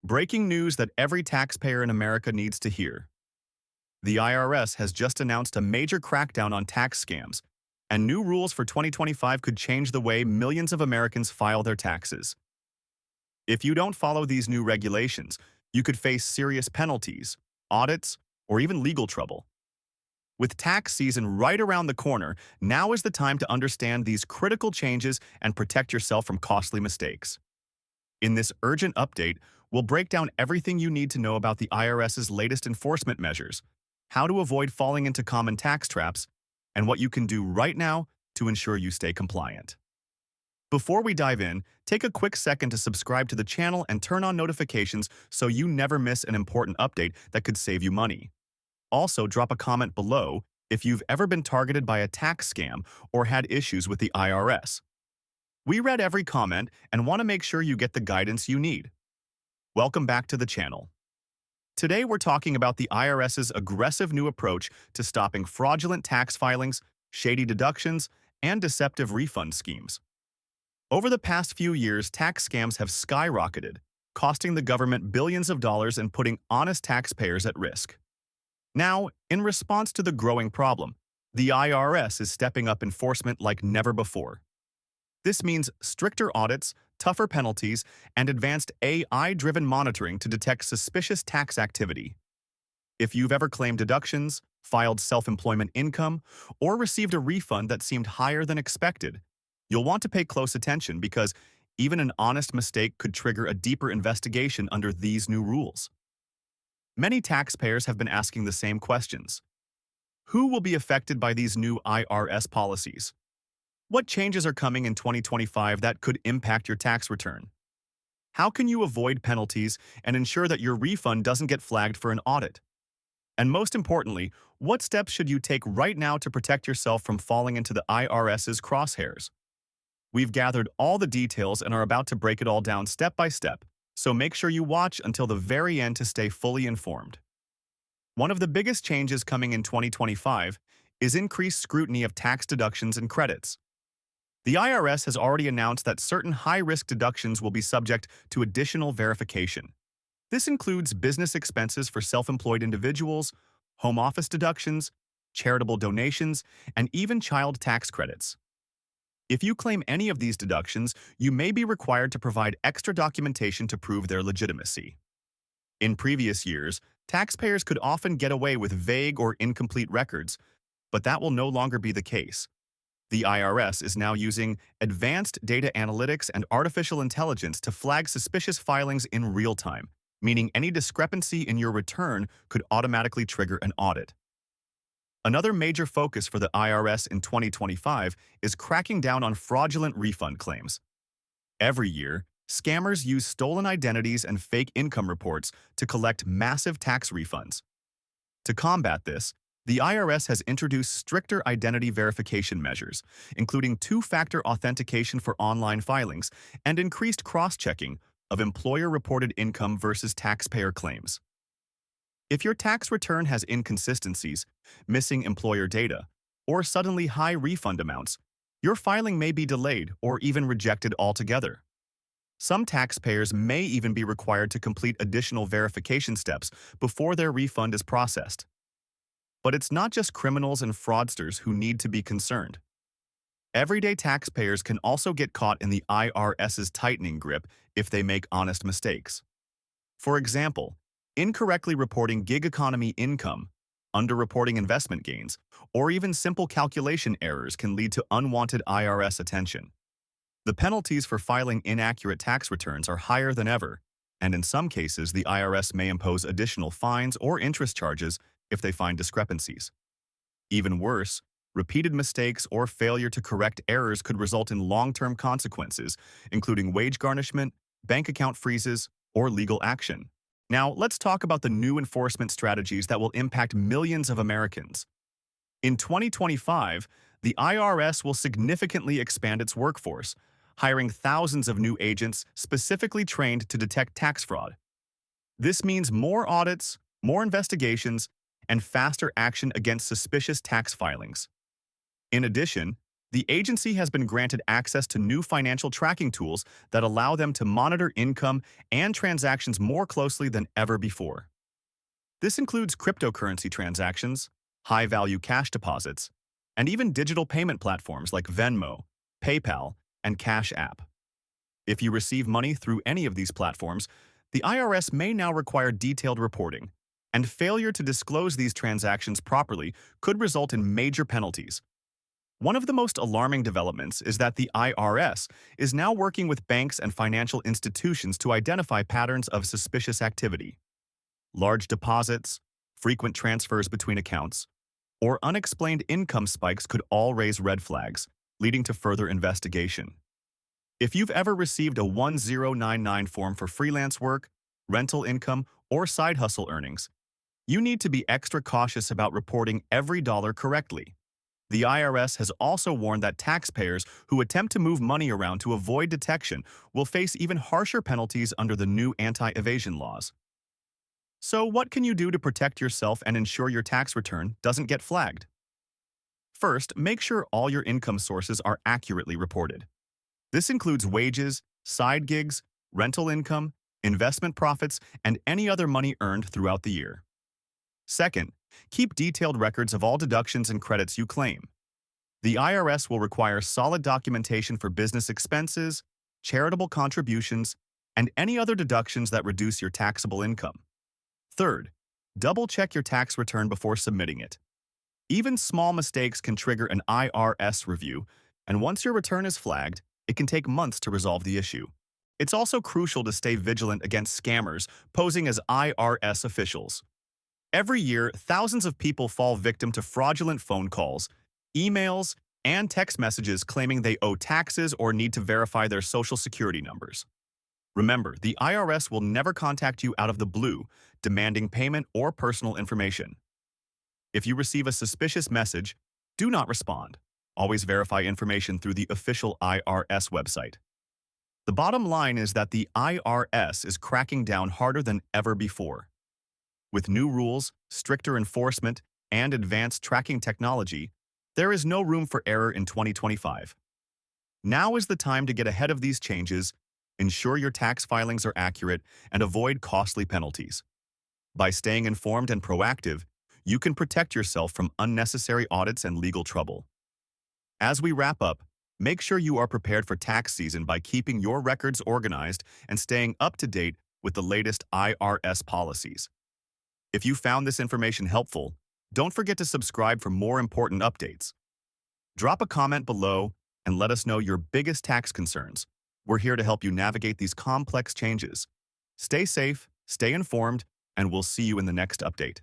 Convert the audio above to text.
Breaking news that every taxpayer in America needs to hear. The IRS has just announced a major crackdown on tax scams, and new rules for 2025 could change the way millions of Americans file their taxes. If you don't follow these new regulations, you could face serious penalties, audits, or even legal trouble. With tax season right around the corner, now is the time to understand these critical changes and protect yourself from costly mistakes. In this urgent update, we'll break down everything you need to know about the IRS's latest enforcement measures, how to avoid falling into common tax traps, and what you can do right now to ensure you stay compliant. Before we dive in, take a quick second to subscribe to the channel and turn on notifications so you never miss an important update that could save you money. Also, drop a comment below if you've ever been targeted by a tax scam or had issues with the IRS. We read every comment and want to make sure you get the guidance you need. Welcome back to the channel. Today we're talking about the IRS's aggressive new approach to stopping fraudulent tax filings, shady deductions, and deceptive refund schemes. Over the past few years, tax scams have skyrocketed, costing the government billions of dollars and putting honest taxpayers at risk. Now, in response to the growing problem, the IRS is stepping up enforcement like never before. This means stricter audits, tougher penalties, and advanced AI-driven monitoring to detect suspicious tax activity. If you've ever claimed deductions, filed self-employment income, or received a refund that seemed higher than expected, you'll want to pay close attention because even an honest mistake could trigger a deeper investigation under these new rules. Many taxpayers have been asking the same questions. Who will be affected by these new IRS policies? What changes are coming in 2025 that could impact your tax return? How can you avoid penalties and ensure that your refund doesn't get flagged for an audit? And most importantly, what steps should you take right now to protect yourself from falling into the IRS's crosshairs? We've gathered all the details and are about to break it all down step by step, so make sure you watch until the very end to stay fully informed. One of the biggest changes coming in 2025 is increased scrutiny of tax deductions and credits. The IRS has already announced that certain high-risk deductions will be subject to additional verification. This includes business expenses for self-employed individuals, home office deductions, charitable donations, and even child tax credits. If you claim any of these deductions, you may be required to provide extra documentation to prove their legitimacy. In previous years, taxpayers could often get away with vague or incomplete records, but that will no longer be the case. The IRS is now using advanced data analytics and artificial intelligence to flag suspicious filings in real time, meaning any discrepancy in your return could automatically trigger an audit. Another major focus for the IRS in 2025 is cracking down on fraudulent refund claims. Every year, scammers use stolen identities and fake income reports to collect massive tax refunds. To combat this, the IRS has introduced stricter identity verification measures, including two-factor authentication for online filings and increased cross-checking of employer-reported income versus taxpayer claims. If your tax return has inconsistencies, missing employer data, or suddenly high refund amounts, your filing may be delayed or even rejected altogether. Some taxpayers may even be required to complete additional verification steps before their refund is processed. But it's not just criminals and fraudsters who need to be concerned. Everyday taxpayers can also get caught in the IRS's tightening grip if they make honest mistakes. For example, incorrectly reporting gig economy income, underreporting investment gains, or even simple calculation errors can lead to unwanted IRS attention. The penalties for filing inaccurate tax returns are higher than ever, and in some cases the IRS may impose additional fines or interest charges if they find discrepancies. Even worse, repeated mistakes or failure to correct errors could result in long-term consequences, including wage garnishment, bank account freezes, or legal action. Now, let's talk about the new enforcement strategies that will impact millions of Americans. In 2025, the IRS will significantly expand its workforce, hiring thousands of new agents specifically trained to detect tax fraud. This means more audits, more investigations, and faster action against suspicious tax filings. In addition, The agency has been granted access to new financial tracking tools that allow them to monitor income and transactions more closely than ever before. This includes cryptocurrency transactions, high-value cash deposits, and even digital payment platforms like Venmo, PayPal, and Cash App. If you receive money through any of these platforms, the IRS may now require detailed reporting, and failure to disclose these transactions properly could result in major penalties. One of the most alarming developments is that the IRS is now working with banks and financial institutions to identify patterns of suspicious activity. Large deposits, frequent transfers between accounts, or unexplained income spikes could all raise red flags, leading to further investigation. If you've ever received a 1099 form for freelance work, rental income, or side hustle earnings, you need to be extra cautious about reporting every dollar correctly. The IRS has also warned that taxpayers who attempt to move money around to avoid detection will face even harsher penalties under the new anti-evasion laws. So, what can you do to protect yourself and ensure your tax return doesn't get flagged? First, make sure all your income sources are accurately reported. This includes wages, side gigs, rental income, investment profits, and any other money earned throughout the year. Second, keep detailed records of all deductions and credits you claim. The IRS will require solid documentation for business expenses, charitable contributions, and any other deductions that reduce your taxable income. Third, double-check your tax return before submitting it. Even small mistakes can trigger an IRS review, and once your return is flagged, it can take months to resolve the issue. It's also crucial to stay vigilant against scammers posing as IRS officials. Every year, thousands of people fall victim to fraudulent phone calls, emails, and text messages claiming they owe taxes or need to verify their social security numbers. Remember, the IRS will never contact you out of the blue, demanding payment or personal information. If you receive a suspicious message, do not respond. Always verify information through the official IRS website. The bottom line is that the IRS is cracking down harder than ever before. With new rules, stricter enforcement, and advanced tracking technology, there is no room for error in 2025. Now is the time to get ahead of these changes, ensure your tax filings are accurate, and avoid costly penalties. By staying informed and proactive, you can protect yourself from unnecessary audits and legal trouble. As we wrap up, make sure you are prepared for tax season by keeping your records organized and staying up to date with the latest IRS policies. If you found this information helpful, don't forget to subscribe for more important updates. Drop a comment below and let us know your biggest tax concerns. We're here to help you navigate these complex changes. Stay safe, stay informed, and we'll see you in the next update.